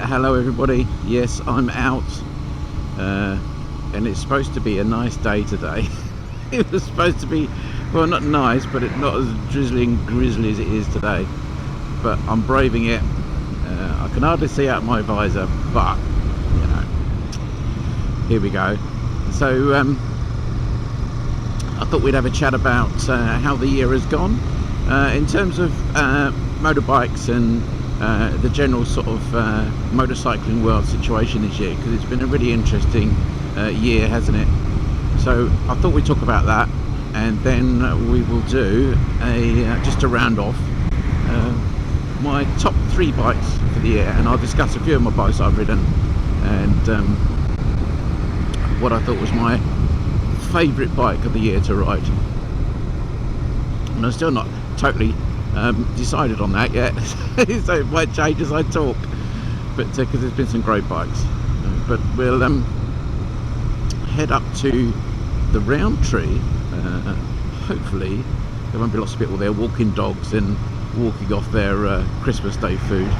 Hello everybody. Yes, I'm out, and it's supposed to be a nice day today. It was supposed to be, well, not nice, but not as drizzling grizzly as it is today. But I'm braving it. I can hardly see out my visor, but you know, here we go. So I thought we'd have a chat about how the year has gone in terms of motorbikes and the general sort of motorcycling world situation this year, because it's been a really interesting year, hasn't it? So I thought we'd talk about that, and then we will do a just to round off my top 3 bikes for the year, and I'll discuss a few of my bikes I've ridden and what I thought was my favourite bike of the year to ride. And I'm still not totally decided on that yet, so it might change as I talk, but because there's been some great bikes. But we'll head up to the Roundtree. Hopefully there won't be lots of people there walking dogs and walking off their Christmas Day food,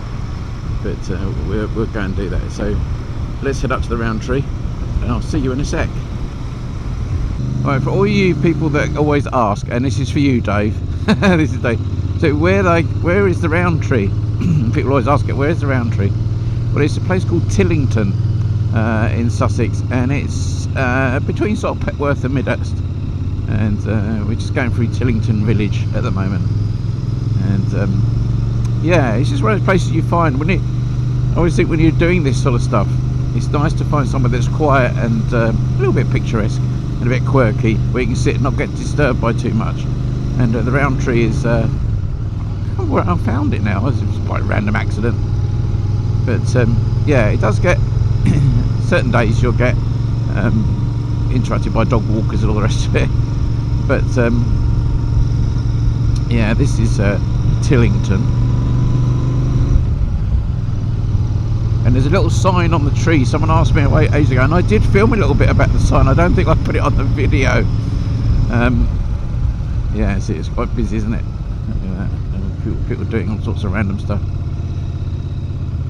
but we'll go and do that. So let's head up to the Roundtree and I'll see you in a sec. Alright, for all you people that always ask, and this is for you, Dave. This is Dave. So where is the Roundtree? People always ask it, where's the Roundtree? Well, it's a place called Tillington in Sussex, and it's between sort of Petworth and Midhurst, and we're just going through Tillington village at the moment. And yeah, it's just one of those places you find when I always think when you're doing this sort of stuff, it's nice to find somewhere that's quiet and a little bit picturesque and a bit quirky, where you can sit and not get disturbed by too much. And the Roundtree is where I found it now. It was quite a random accident, but yeah, it does get certain days you'll get interrupted by dog walkers and all the rest of it, but yeah, this is Tillington, and there's a little sign on the tree. Someone asked me ages ago, and I did film a little bit about the sign. I don't think I put it on the video. Yeah, see, it's quite busy, isn't it? People doing all sorts of random stuff.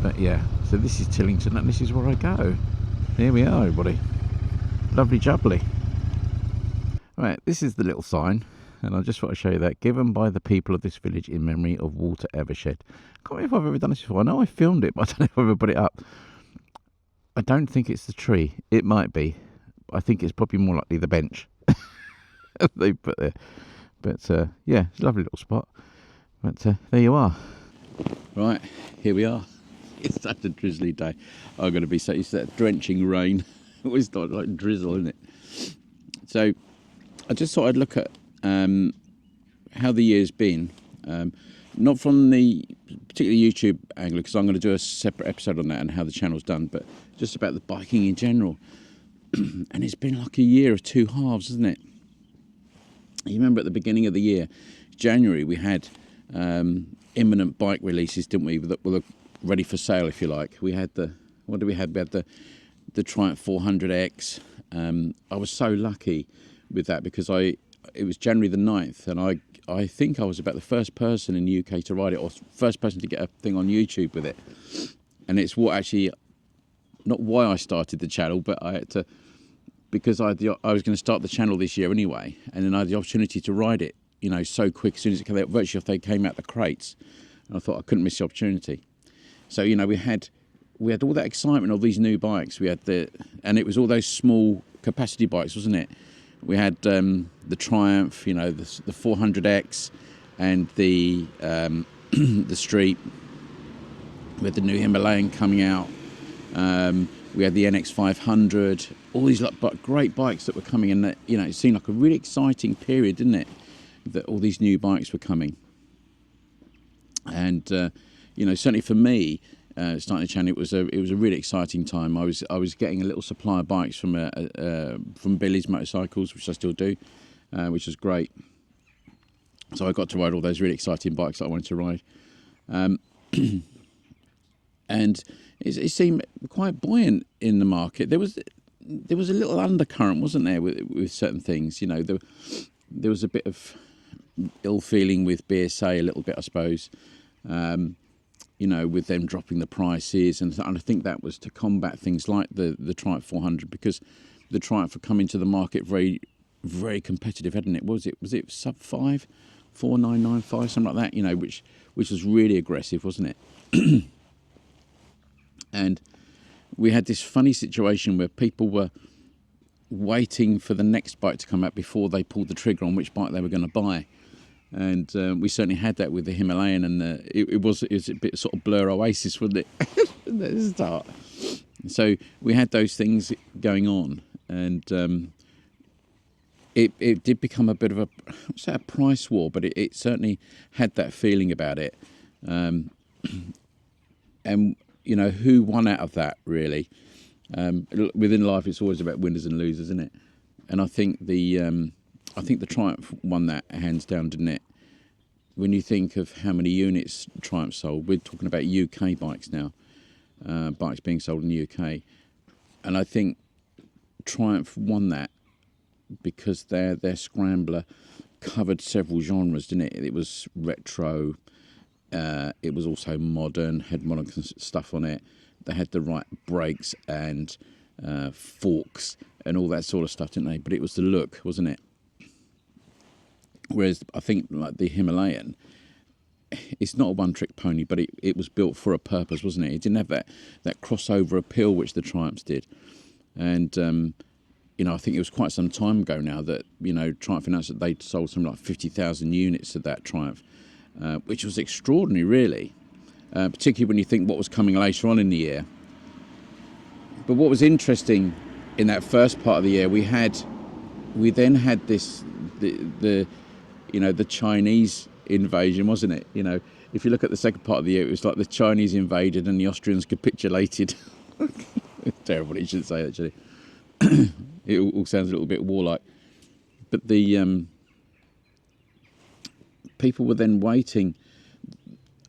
But yeah, so this is Tillington, and this is where I go. Here we are, everybody. Lovely jubbly. Right, this is the little sign, and I just want to show you that. Given by the people of this village in memory of Walter Evershed. I can't remember if I've ever done this before. I know I filmed it, but I don't know if I've ever put it up. I don't think it's the tree. It might be. I think it's probably more likely the bench they put there. But yeah, it's a lovely little spot. But there you are. Right, here we are. It's such a drizzly day. I'm going to be so used to that drenching rain. Always like drizzle, isn't it? So I just thought I'd look at how the year's been. Not from the particularly YouTube angle, because I'm going to do a separate episode on that and how the channel's done, but just about the biking in general. And it's been like a year of 2 halves, isn't it? You remember at the beginning of the year, January, we had imminent bike releases, didn't we? That were ready for sale, if you like. We had what did we have? We had the Triumph 400X. I was so lucky with that because it was January the 9th, and I think I was about the first person in the UK to ride it, or first person to get a thing on YouTube with it. And it's what actually, not why I started the channel, but I had to, because I was going to start the channel this year anyway, and then I had the opportunity to ride it, you know, so quick, as soon as it came out, virtually if they came out the crates, and I thought I couldn't miss the opportunity. So, you know, we had all that excitement of these new bikes. We had and it was all those small capacity bikes, wasn't it? We had the Triumph, you know, the 400X, and the the Street. We had the new Himalayan coming out. We had the NX 500. All these great bikes that were coming, and you know, it seemed like a really exciting period, didn't it? That all these new bikes were coming, and you know, certainly for me, starting the channel, it was a really exciting time. I was getting a little supply of bikes from Billy's Motorcycles, which I still do, which was great. So I got to ride all those really exciting bikes that I wanted to ride, and it seemed quite buoyant in the market. There was a little undercurrent, wasn't there, with certain things. You know, there was a bit of ill feeling with BSA, a little bit, I suppose. with them dropping the prices, and I think that was to combat things like the Triumph 400, because the Triumph had come into the market very, very competitive, hadn't it? Was it sub 5, 4995, something like that? Which was really aggressive, wasn't it? And we had this funny situation where people were waiting for the next bike to come out before they pulled the trigger on which bike they were going to buy. And we certainly had that with the Himalayan, and it was a bit sort of Blur Oasis, wasn't it? At the start. So we had those things going on, and it did become a bit of a price war, but it certainly had that feeling about it. And who won out of that, really? Within life, it's always about winners and losers, isn't it? And I think the Triumph won that hands down, didn't it? When you think of how many units Triumph sold, we're talking about UK bikes now, bikes being sold in the UK, and I think Triumph won that because their Scrambler covered several genres, didn't it? It was retro, it was also modern, had modern stuff on it. They had the right brakes and forks and all that sort of stuff, didn't they? But it was the look, wasn't it? Whereas I think like the Himalayan, it's not a one-trick pony, but it was built for a purpose, wasn't it? It didn't have that crossover appeal which the Triumphs did. And, I think it was quite some time ago now that, Triumph announced that they'd sold something like 50,000 units of that Triumph, which was extraordinary, really, particularly when you think what was coming later on in the year. But what was interesting in that first part of the year, we then had this, the Chinese invasion, wasn't it? If you look at the second part of the year, it was like the Chinese invaded and the Austrians capitulated. It's terrible, you shouldn't say that, actually. It all sounds a little bit warlike. But the people were then waiting.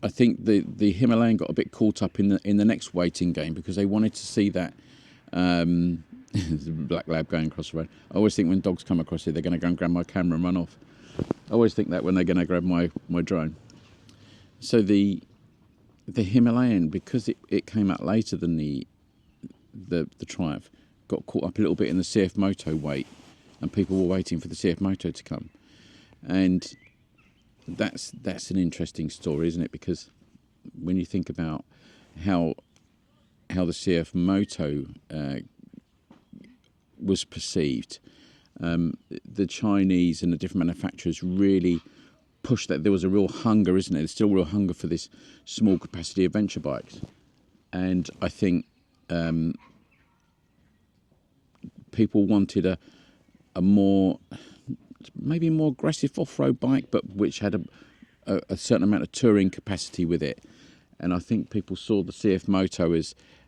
I think the Himalayan got a bit caught up in the next waiting game because they wanted to see that. There's a black lab going across the road. I always think when dogs come across here, they're going to go and grab my camera and run off. I always think that when they're going to grab my drone. So the Himalayan, because it came out later than the Triumph, got caught up a little bit in the CF Moto wait, and people were waiting for the CF Moto to come. And that's an interesting story, isn't it? Because when you think about how the CF Moto was perceived, the Chinese and the different manufacturers really pushed that. There was a real hunger, isn't there? There's still a real hunger for this small capacity adventure bikes. And I think people wanted a more, maybe more aggressive off-road bike, but which had a certain amount of touring capacity with it. And I think people saw the CF Moto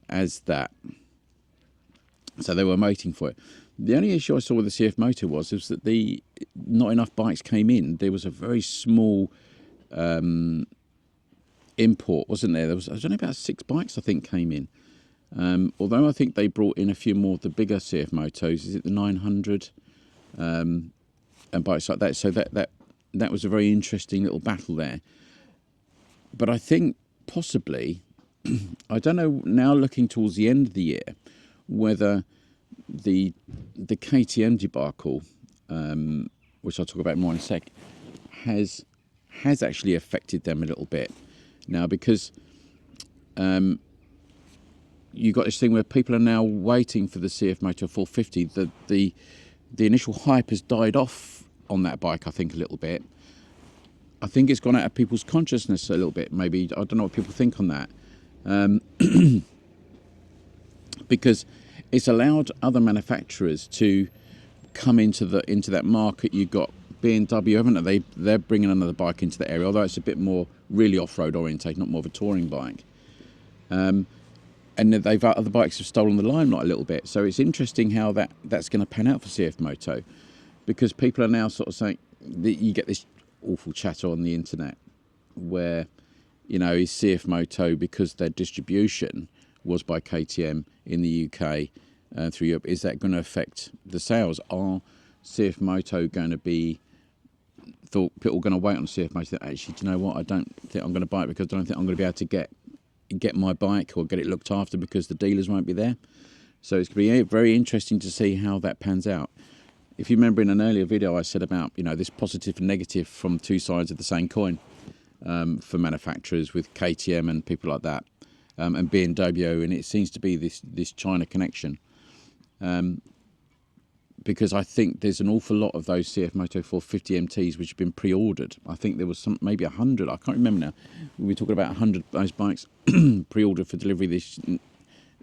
as that. So they were waiting for it. The only issue I saw with the CF Moto was that not enough bikes came in. There was a very small import, wasn't there? There was only about 6 bikes, I think, came in. Although I think they brought in a few more of the bigger CF Motos. Is it the 900 and bikes like that? So that was a very interesting little battle there. But I think possibly, I don't know, now looking towards the end of the year, whether the KTM debacle, which I'll talk about more in a sec, has actually affected them a little bit now, because you got this thing where people are now waiting for the CF Moto 450. The initial hype has died off on that bike, I think, a little bit. I think it's gone out of people's consciousness a little bit, maybe. I don't know what people think on that. Because it's allowed other manufacturers to come into that market. You've got BMW, haven't they? They're bringing another bike into the area, although it's a bit more really off-road orientated, not more of a touring bike. And other bikes have stolen the limelight a little bit. So it's interesting how that's going to pan out for CF Moto, because people are now sort of saying that you get this awful chatter on the internet where, is CF Moto, because their distribution was by KTM in the UK through Europe, is that going to affect the sales? Are CF Moto going to be thought people are going to wait on CF Moto? Actually, do you know what? I don't think I'm going to buy it because I don't think I'm going to be able to get get my bike or get it looked after because the dealers won't be there. So it's going to be very interesting to see how that pans out. If you remember in an earlier video, I said about, this positive and negative from two sides of the same coin for manufacturers with KTM and people like that, and BMW, and it seems to be this China connection. Because I think there's an awful lot of those CF Moto 450 MTs which have been pre-ordered. I think there was maybe 100. I can't remember now. We were talking about 100 of those bikes pre-ordered for delivery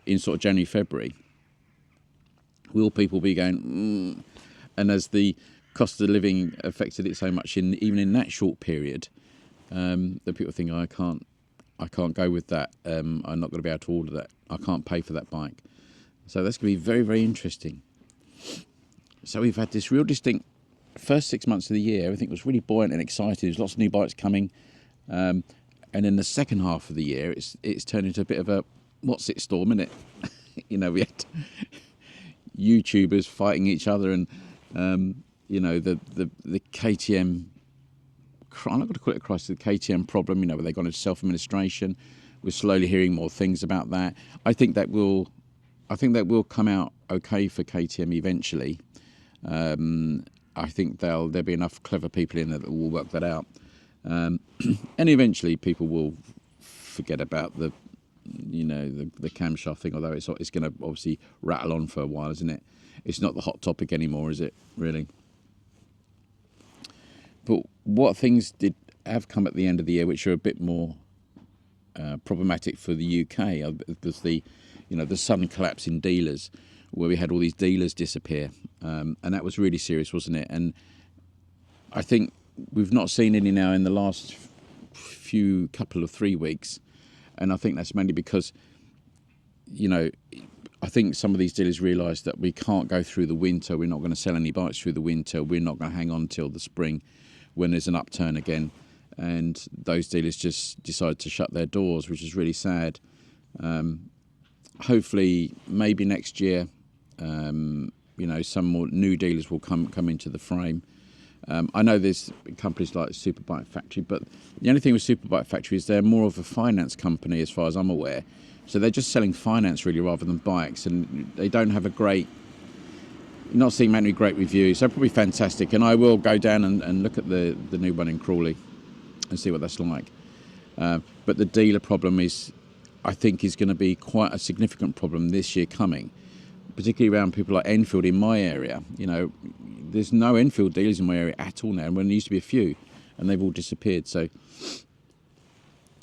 in sort of January, February. Will people be going? And as the cost of living affected it so much, even in that short period, that people think, I can't go with that. I'm not going to be able to order that. I can't pay for that bike. So that's going to be very, very interesting. So we've had this real distinct first 6 months of the year. Everything was really buoyant and exciting. There's lots of new bikes coming. And then the second half of the year, it's turned into a bit of a what's it storm, isn't it? We had YouTubers fighting each other, and the KTM. I'm not going to call it a crisis. The KTM problem, where they've gone into self-administration. We're slowly hearing more things about that. I think that will come out okay for KTM eventually. I think there'll be enough clever people in there that will work that out, and eventually people will forget about the camshaft thing. Although it's going to obviously rattle on for a while, isn't it? It's not the hot topic anymore, is it? Really. But what things have come at the end of the year, which are a bit more problematic for the UK, was the sudden collapse in dealers, where we had all these dealers disappear, and that was really serious, wasn't it? And I think we've not seen any now in the last couple of 3 weeks, and I think that's mainly because, I think some of these dealers realised that we can't go through the winter. We're not going to sell any bikes through the winter. We're not going to hang on till the spring, when there's an upturn again, and those dealers just decided to shut their doors, which is really sad. Hopefully, maybe next year, some more new dealers will come into the frame. I know there's companies like Superbike Factory, but the only thing with Superbike Factory is they're more of a finance company, as far as I'm aware. So they're just selling finance really rather than bikes, and they don't have not seeing many great reviews. They're probably fantastic, and I will go down and look at the new one in Crawley and see what that's like. But the dealer problem I think is going to be quite a significant problem this year coming, particularly around people like Enfield in my area. There's no Enfield dealers in my area at all now, when there used to be a few, and they've all disappeared. So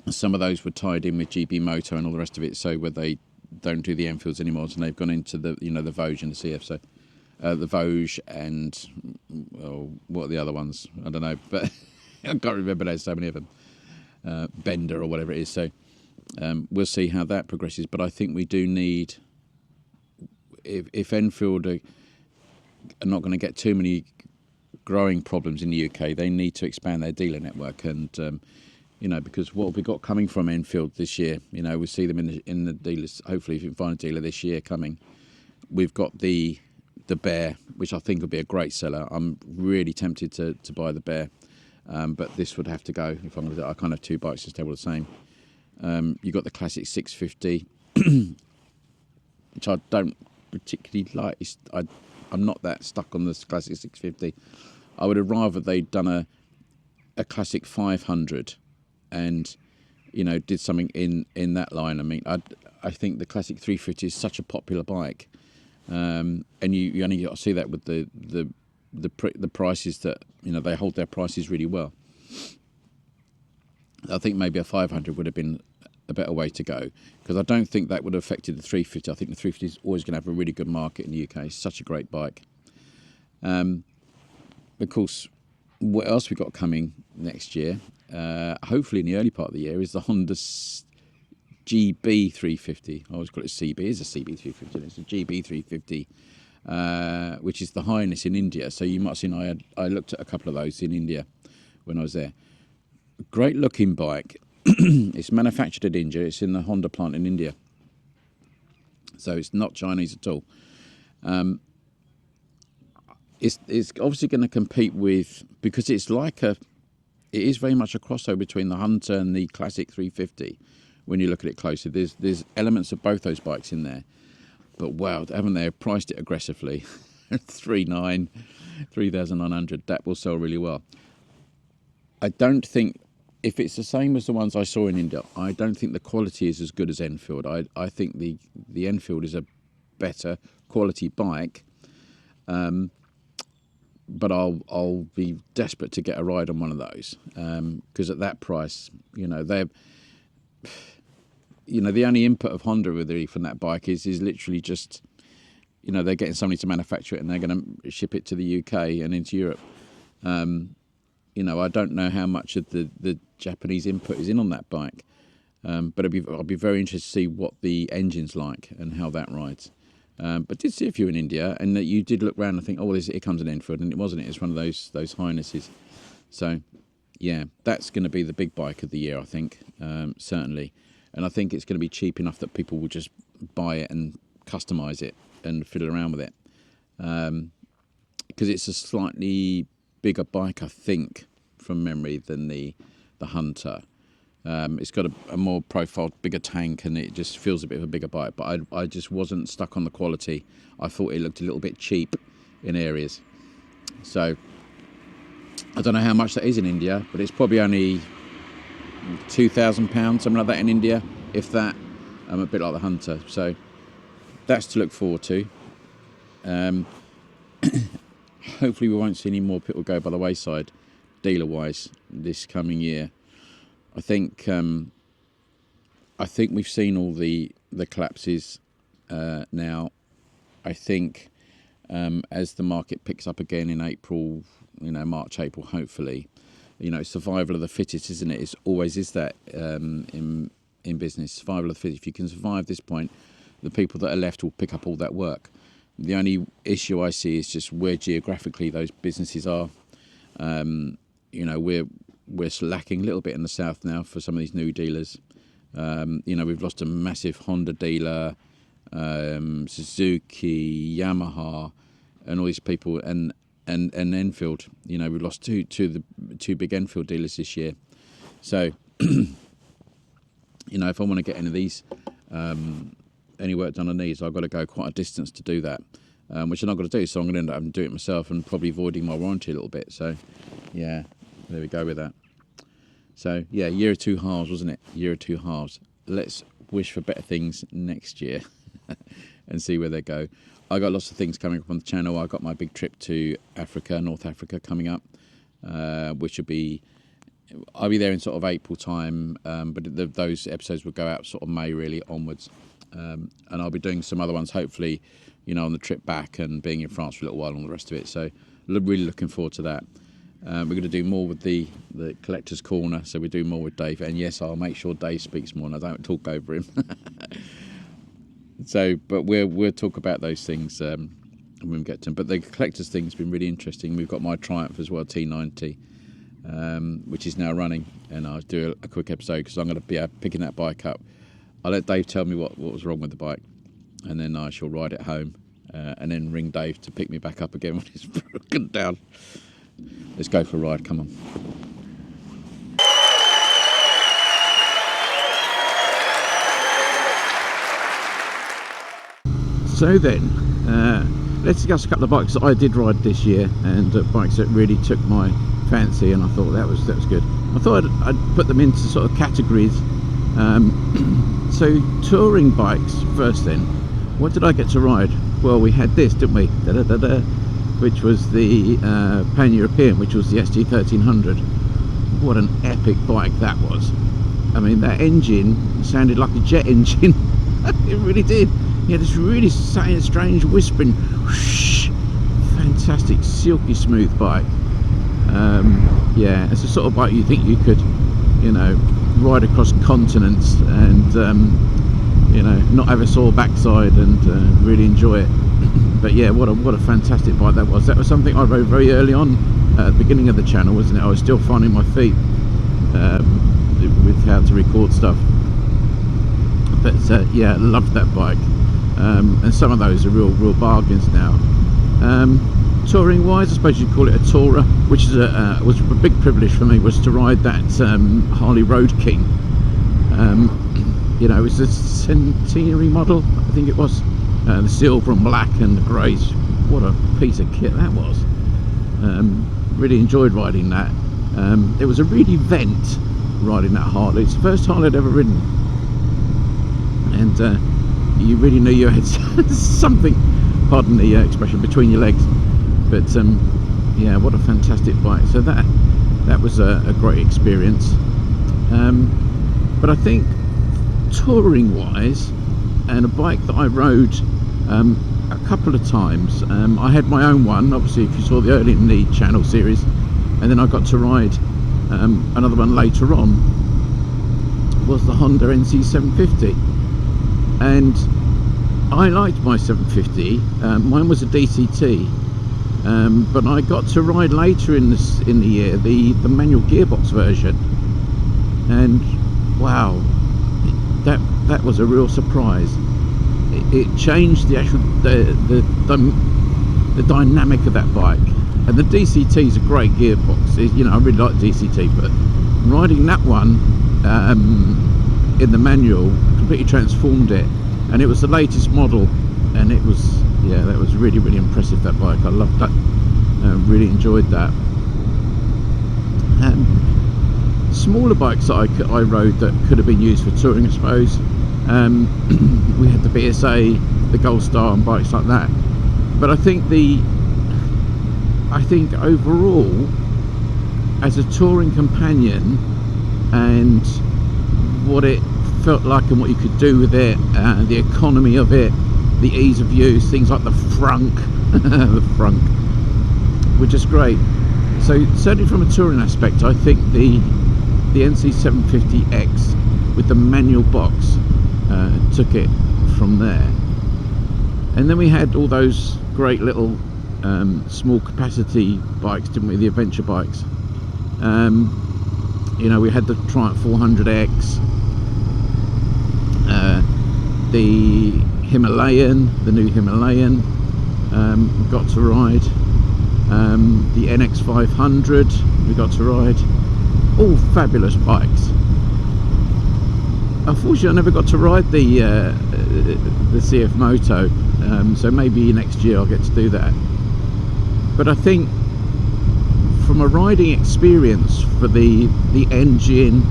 some of those were tied in with GB Moto and all the rest of it, so where they don't do the Enfields anymore, so they've gone into the the Vosges and the CF. So the Vosges and what are the other ones? I don't know, but I can't remember. There's so many of them. Bender or whatever it is. So we'll see how that progresses. But I think we do need, if Enfield are not going to get too many growing problems in the UK, they need to expand their dealer network. And because what have we got coming from Enfield this year? We see them in the dealers. Hopefully, if you can find a dealer this year coming, we've got the Bear, which I think will be a great seller. I'm really tempted to buy the Bear, but this would have to go if I'm going to do it. I can't have two bikes just all the same. You've got the classic 650, which I don't particularly like. I'm not that stuck on this classic 650. I would have rather they'd done a classic 500 and did something in that line. I mean, I think the classic 350 is such a popular bike, and you only got to see that with the prices that they hold their prices really well. I think maybe a 500 would have been a better way to go, because I don't think that would have affected the 350. I think the 350 is always going to have a really good market in the UK. It's such a great bike. Of course, what else we got coming next year, hopefully in the early part of the year, is the Honda GB 350. I always call it CB. It's a CB 350. It's a GB 350, which is the Highness in India. So you might have seen I looked at a couple of those in India when I was there. Great looking bike. It's manufactured in India. It's in the Honda plant in India. So it's not Chinese at all. It's obviously going to compete with, because it is very much a crossover between the Hunter and the classic 350, when you look at it closely. There's elements of both those bikes in there, but wow, haven't they priced it aggressively? 3,900. That will sell really well. I don't think, if it's the same as the ones I saw in India, I don't think the quality is as good as Enfield. I think the Enfield is a better quality bike, but I'll be desperate to get a ride on one of those, because at that price, the only input of Honda really from that bike is literally just, they're getting somebody to manufacture it and they're going to ship it to the UK and into Europe. I don't know how much of the Japanese input is in on that bike, but I'll be very interested to see what the engine's like and how that rides. But did see a few in India, and that you did look around and think, oh, here comes an Enfield, and it wasn't. It's one of those Highnesses. So, yeah, that's going to be the big bike of the year, I think, certainly. And I think it's going to be cheap enough that people will just buy it and customise it and fiddle around with it, because it's a slightly bigger bike, I think, from memory, than the Hunter. It's got a more profiled, bigger tank, and it just feels a bit of a bigger bike. But I just wasn't stuck on the quality. I thought it looked a little bit cheap in areas. So I don't know how much that is in India, but it's probably only £2,000, something like that in India, if that. A bit like the Hunter. So that's to look forward to. Hopefully we won't see any more people go by the wayside, dealer-wise, this coming year. I think we've seen all the collapses now. I think as the market picks up again in April, March, April, hopefully, survival of the fittest, isn't it? It always is that in business, survival of the fittest. If you can survive this point, the people that are left will pick up all that work. The only issue I see is just where geographically those businesses are. We're lacking a little bit in the south now for some of these new dealers. We've lost a massive Honda dealer, Suzuki, Yamaha, and all these people, and Enfield. We've lost two big Enfield dealers this year. So, if I want to get any of these, any work done on these, I've got to go quite a distance to do that, which I'm not going to do. So I'm going to end up having to do it myself and probably voiding my warranty a little bit. So, yeah. There we go with that. So, yeah, year of two halves, wasn't it? Year of two halves. Let's wish for better things next year and see where they go. I got lots of things coming up on the channel. I got my big trip to Africa, North Africa, coming up, which will be... I'll be there in sort of April time, but those episodes will go out sort of May, really, onwards. And I'll be doing some other ones, hopefully, on the trip back and being in France for a little while and all the rest of it. So, really looking forward to that. We're going to do more with the Collector's Corner, so we do more with Dave. And yes, I'll make sure Dave speaks more and I don't talk over him. So, but we'll talk about those things when we get to them. But the Collector's thing's been really interesting. We've got my Triumph as well, T90, which is now running. And I'll do a quick episode because I'm going to be picking that bike up. I'll let Dave tell me what was wrong with the bike, and then I shall ride it home and then ring Dave to pick me back up again when it's broken down. Let's go for a ride, come on. So then, let's discuss a couple of bikes that I did ride this year, and bikes that really took my fancy, and I thought that was good. I thought I'd put them into sort of categories. So touring bikes first then. What did I get to ride? Well, we had this, didn't we? Which was the Pan-European, which was the ST1300. What an epic bike that was. I mean, that engine sounded like a jet engine. It really did. You had this really strange whispering, whoosh, fantastic, silky smooth bike. Yeah, it's the sort of bike you think you could, ride across continents and, not have a sore backside and really enjoy it. But yeah, what a fantastic bike that was. That was something I rode very early on at the beginning of the channel, wasn't it? I was still finding my feet with how to record stuff. But yeah, loved that bike. And some of those are real bargains now. Touring wise, I suppose you'd call it a tourer, which is was a big privilege for me, was to ride that Harley Road King. you know, it's a centenary model, I think it was. The silver and black and the greys. What a piece of kit that was. Really enjoyed riding that. It was a real event riding that Harley. It's the first Harley I'd ever ridden, and you really knew you had something, pardon the expression, between your legs. But yeah, what a fantastic bike. So that was a great experience. But I think touring wise, and a bike that I rode a couple of times, I had my own one, obviously, if you saw the early in the channel series, and then I got to ride another one later on, was the Honda NC750. And I liked my 750. Mine was a DCT, but I got to ride later in the year the manual gearbox version, and wow, that was a real surprise. It changed the actual the dynamic of that bike. And the DCT is a great gearbox. You know, I really like DCT, but riding that one in the manual completely transformed it. And it was the latest model, and it was, yeah, that was really, really impressive, that bike. I loved that. Really enjoyed that. Smaller bikes that I rode that could have been used for touring, I suppose. We had the BSA, the Gold Star, and bikes like that. But I think overall, as a touring companion, and what it felt like and what you could do with it, the economy of it, the ease of use, things like the frunk, the frunk, were just great. So certainly from a touring aspect, I think the NC750X with the manual box took it from there. And then we had all those great little small capacity bikes, didn't we? The adventure bikes. You know, we had the Triumph 400X, the Himalayan, the new Himalayan, got to ride. The NX 500 we got to ride. All fabulous bikes. Unfortunately, I never got to ride the CF Moto, so maybe next year I'll get to do that. But I think from a riding experience for the engine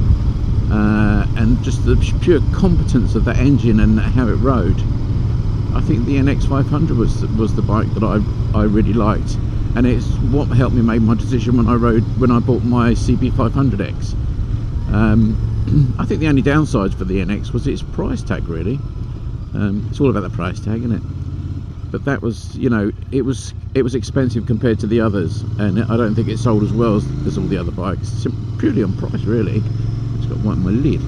and just the pure competence of that engine and how it rode, I think the NX 500 was the bike that I really liked, and it's what helped me make my decision when I bought my CB 500X. I think the only downsides for the NX was its price tag, really. It's all about the price tag, isn't it? But that was, you know, it was expensive compared to the others, and I don't think it sold as well as all the other bikes, purely on price, really. It's got one on my lid.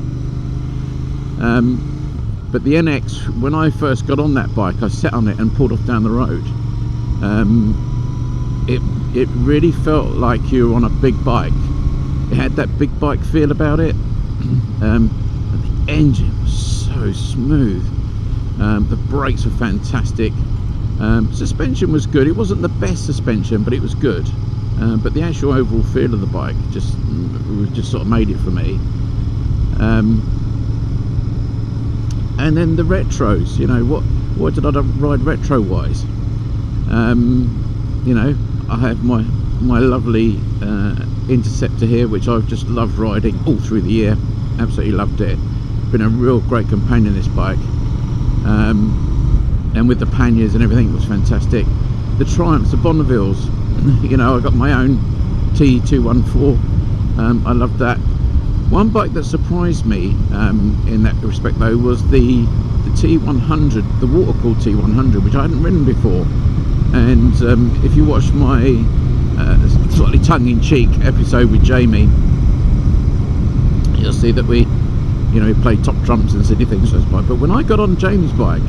But the NX, when I first got on that bike, I sat on it and pulled off down the road. It really felt like you were on a big bike. It had that big bike feel about it. And the engine was so smooth. The brakes were fantastic. Suspension was good. It wasn't the best suspension, but it was good. But the actual overall feel of the bike just sort of made it for me. And then the retros, you know, what did I ride retro wise? You know, I have my lovely Interceptor here, which I've just loved riding all through the year. Absolutely loved it. Been a real great companion, this bike. And with the panniers and everything, it was fantastic. The Triumphs, the Bonnevilles, you know, I got my own T214. I loved that. One bike that surprised me in that respect, though, was the T100, the water-cooled T100, which I hadn't ridden before. And if you watch my slightly tongue-in-cheek episode with Jamie, you'll see that we played top trumps and silly things on this bike. But when I got on Jamie's bike,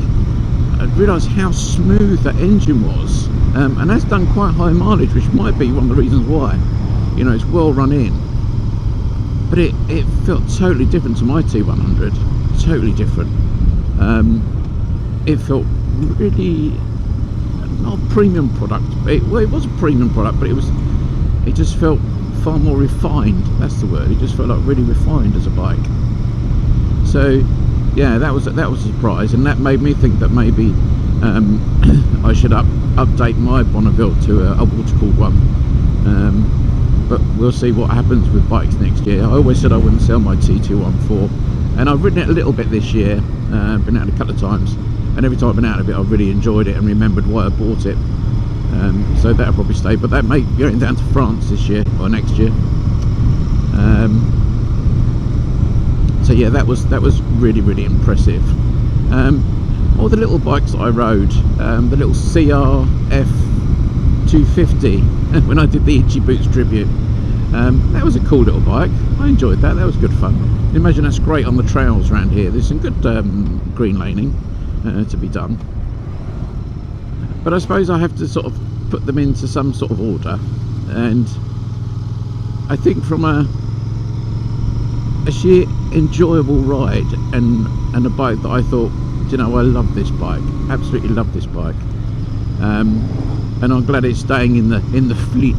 I realised how smooth that engine was, and that's done quite high mileage, which might be one of the reasons why. You know, it's well run in, but it felt totally different to my T100, totally different. It felt really not a premium product. It was a premium product, but it just felt far more refined. That's the word. It just felt like really refined as a bike. So yeah, that was a surprise, and that made me think that maybe I should update my Bonneville to a water-cooled one. But we'll see what happens with bikes next year. I always said I wouldn't sell my T214, and I've ridden it a little bit this year, been out a couple of times, and every time I've been out of it I've really enjoyed it and remembered why I bought it. So that'll probably stay, but that may be going down to France this year or next year. So yeah, that was really impressive. All the little bikes that I rode, the little CRF 250 when I did the Itchy Boots tribute, that was a cool little bike. I enjoyed that. That was good fun. Imagine that's great on the trails around here. There's some good green laning to be done, but I suppose I have to sort of put them into some sort of order. And I think from a sheer enjoyable ride and a bike that I thought, you know, I love this bike, absolutely love this bike, and I'm glad it's staying in the fleet.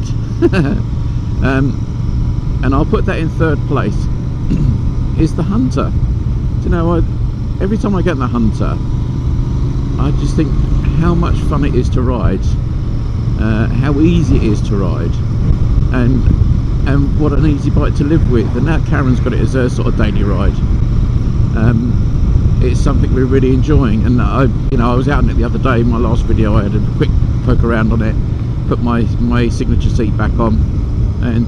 And I'll put that in third place is the Hunter. You know, every time I get in the Hunter, I just think how much fun it is to ride, how easy it is to ride, and what an easy bike to live with. And now Karen's got it as a sort of daily ride. It's something we're really enjoying, and I was out in it the other day. My last video, I had a quick poke around on it, put my signature seat back on, and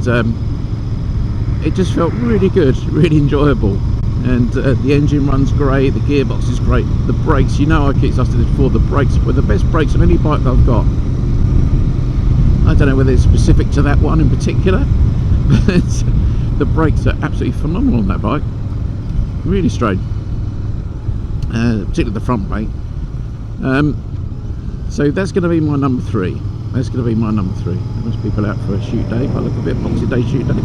it just felt really good, really enjoyable. And the engine runs great, the gearbox is great, the brakes, you know, I keep saying this before, the brakes were the best brakes on any bike that I've got. I don't know whether it's specific to that one in particular, but the brakes are absolutely phenomenal on that bike, really straight, particularly the front brake. So that's going to be my number 3. That's going to be my number 3. There must be people out for a shoot day. I look a bit Boxing Day shoot day.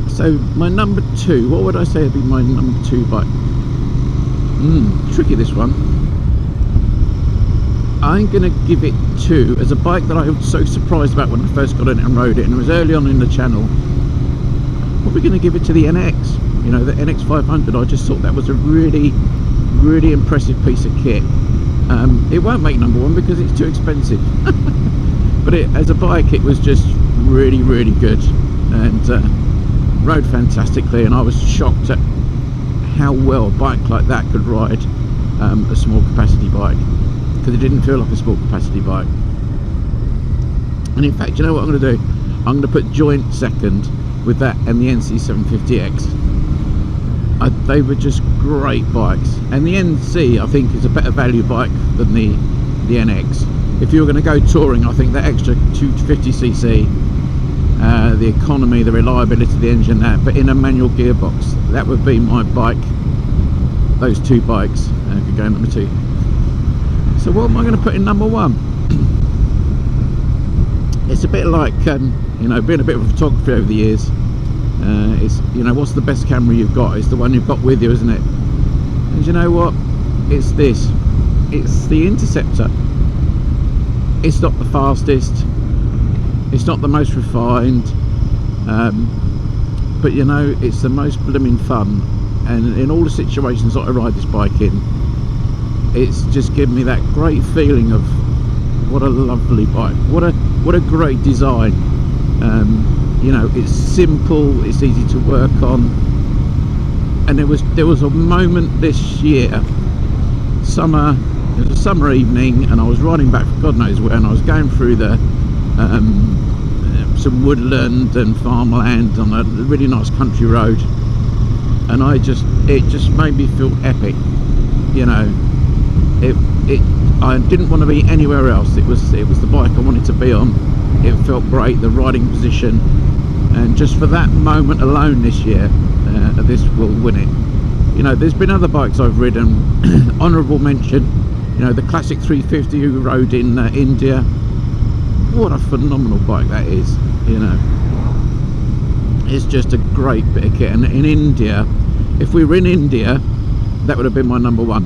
So my number 2, what would I say would be my number 2 bike? Tricky, this one. I'm going to give it to, as a bike that I was so surprised about when I first got in it and rode it, and it was early on in the channel, probably going to give it to the NX. You know, the NX 500. I just thought that was a really impressive piece of kit. It won't make number 1 because it's too expensive. But as a bike, it was just really good, and rode fantastically. And I was shocked at how well a bike like that could ride a small capacity bike, because it didn't feel like a small capacity bike. And in fact, you know what I'm going to do? I'm going to put joint second with that and the NC 750X. They were just great bikes, and the NC I think is a better value bike than the NX. If you were going to go touring, I think that extra 250cc, the economy, the reliability of the engine, but in a manual gearbox, that would be my bike. Those two bikes could go number 2. So what am I going to put in number 1? It's a bit like you know, being a bit of a photographer over the years. It's, you know, what's the best camera you've got? It's the one you've got with you, isn't it? And you know what? It's this. It's the Interceptor. It's not the fastest. It's not the most refined. But you know, it's the most blooming fun. And in all the situations that I ride this bike in, it's just given me that great feeling of what a lovely bike. What a great design. You know, it's simple, it's easy to work on. And there was a moment this year, it was a summer evening, and I was riding back from God knows where, and I was going through some woodland and farmland on a really nice country road, and it just made me feel epic. You know, I didn't want to be anywhere else. It was the bike I wanted to be on. It felt great, the riding position, and just for that moment alone this year, this will win it. You know, there's been other bikes I've ridden. Honourable mention, you know, the classic 350 you rode in India. What a phenomenal bike that is. You know, it's just a great bit of kit. And in India, if we were in India, that would have been my number 1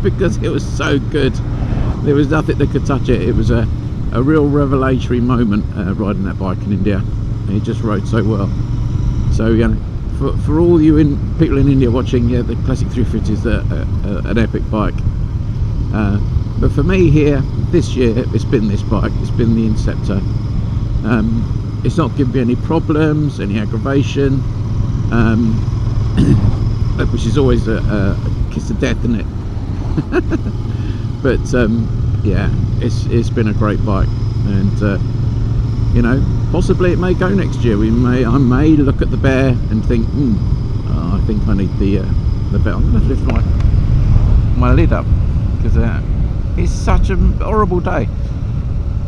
because it was so good. There was nothing that could touch it. It was a real revelatory moment riding that bike in India. It just rode so well. So So you know, for all you people in India watching, yeah, the Classic 350 is an epic bike. But for me here this year, it's been this bike. It's been the Inceptor. It's not given me any problems, any aggravation, which is always a kiss of death, isn't it? But yeah, it's been a great bike, and you know, possibly it may go next year. I may look at the Bear and think, I think I need the Bear. I'm going to lift my lid up because it's such a horrible day.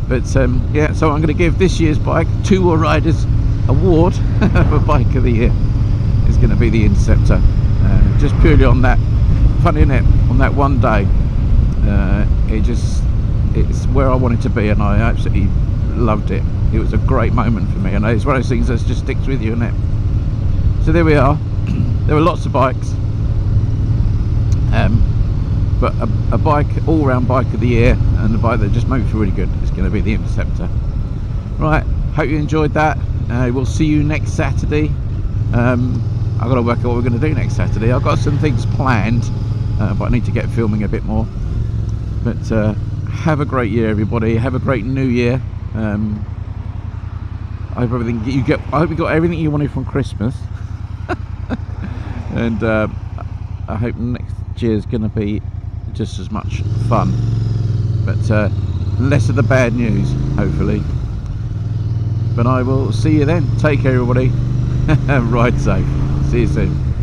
But yeah, so I'm going to give this year's bike Two Riders Award for Bike of the Year. It's going to be the Inceptor, just purely on that. Funny, isn't it? On that one day, it's where I wanted to be, and I absolutely loved it. It was a great moment for me, and it's one of those things that just sticks with you, isn't it? So there we are. There were lots of bikes, but a bike, all-round Bike of the Year, and a bike that just made me feel really good, is going to be the Interceptor. Right, hope you enjoyed that. We'll see you next Saturday. I've got to work out what we're going to do next Saturday. I've got some things planned, but I need to get filming a bit more. But have a great year, everybody. Have a great new year. I hope you got everything you wanted from Christmas. And I hope next year's going to be just as much fun, but less of the bad news, hopefully. But I will see you then. Take care, everybody. Ride safe. See you soon.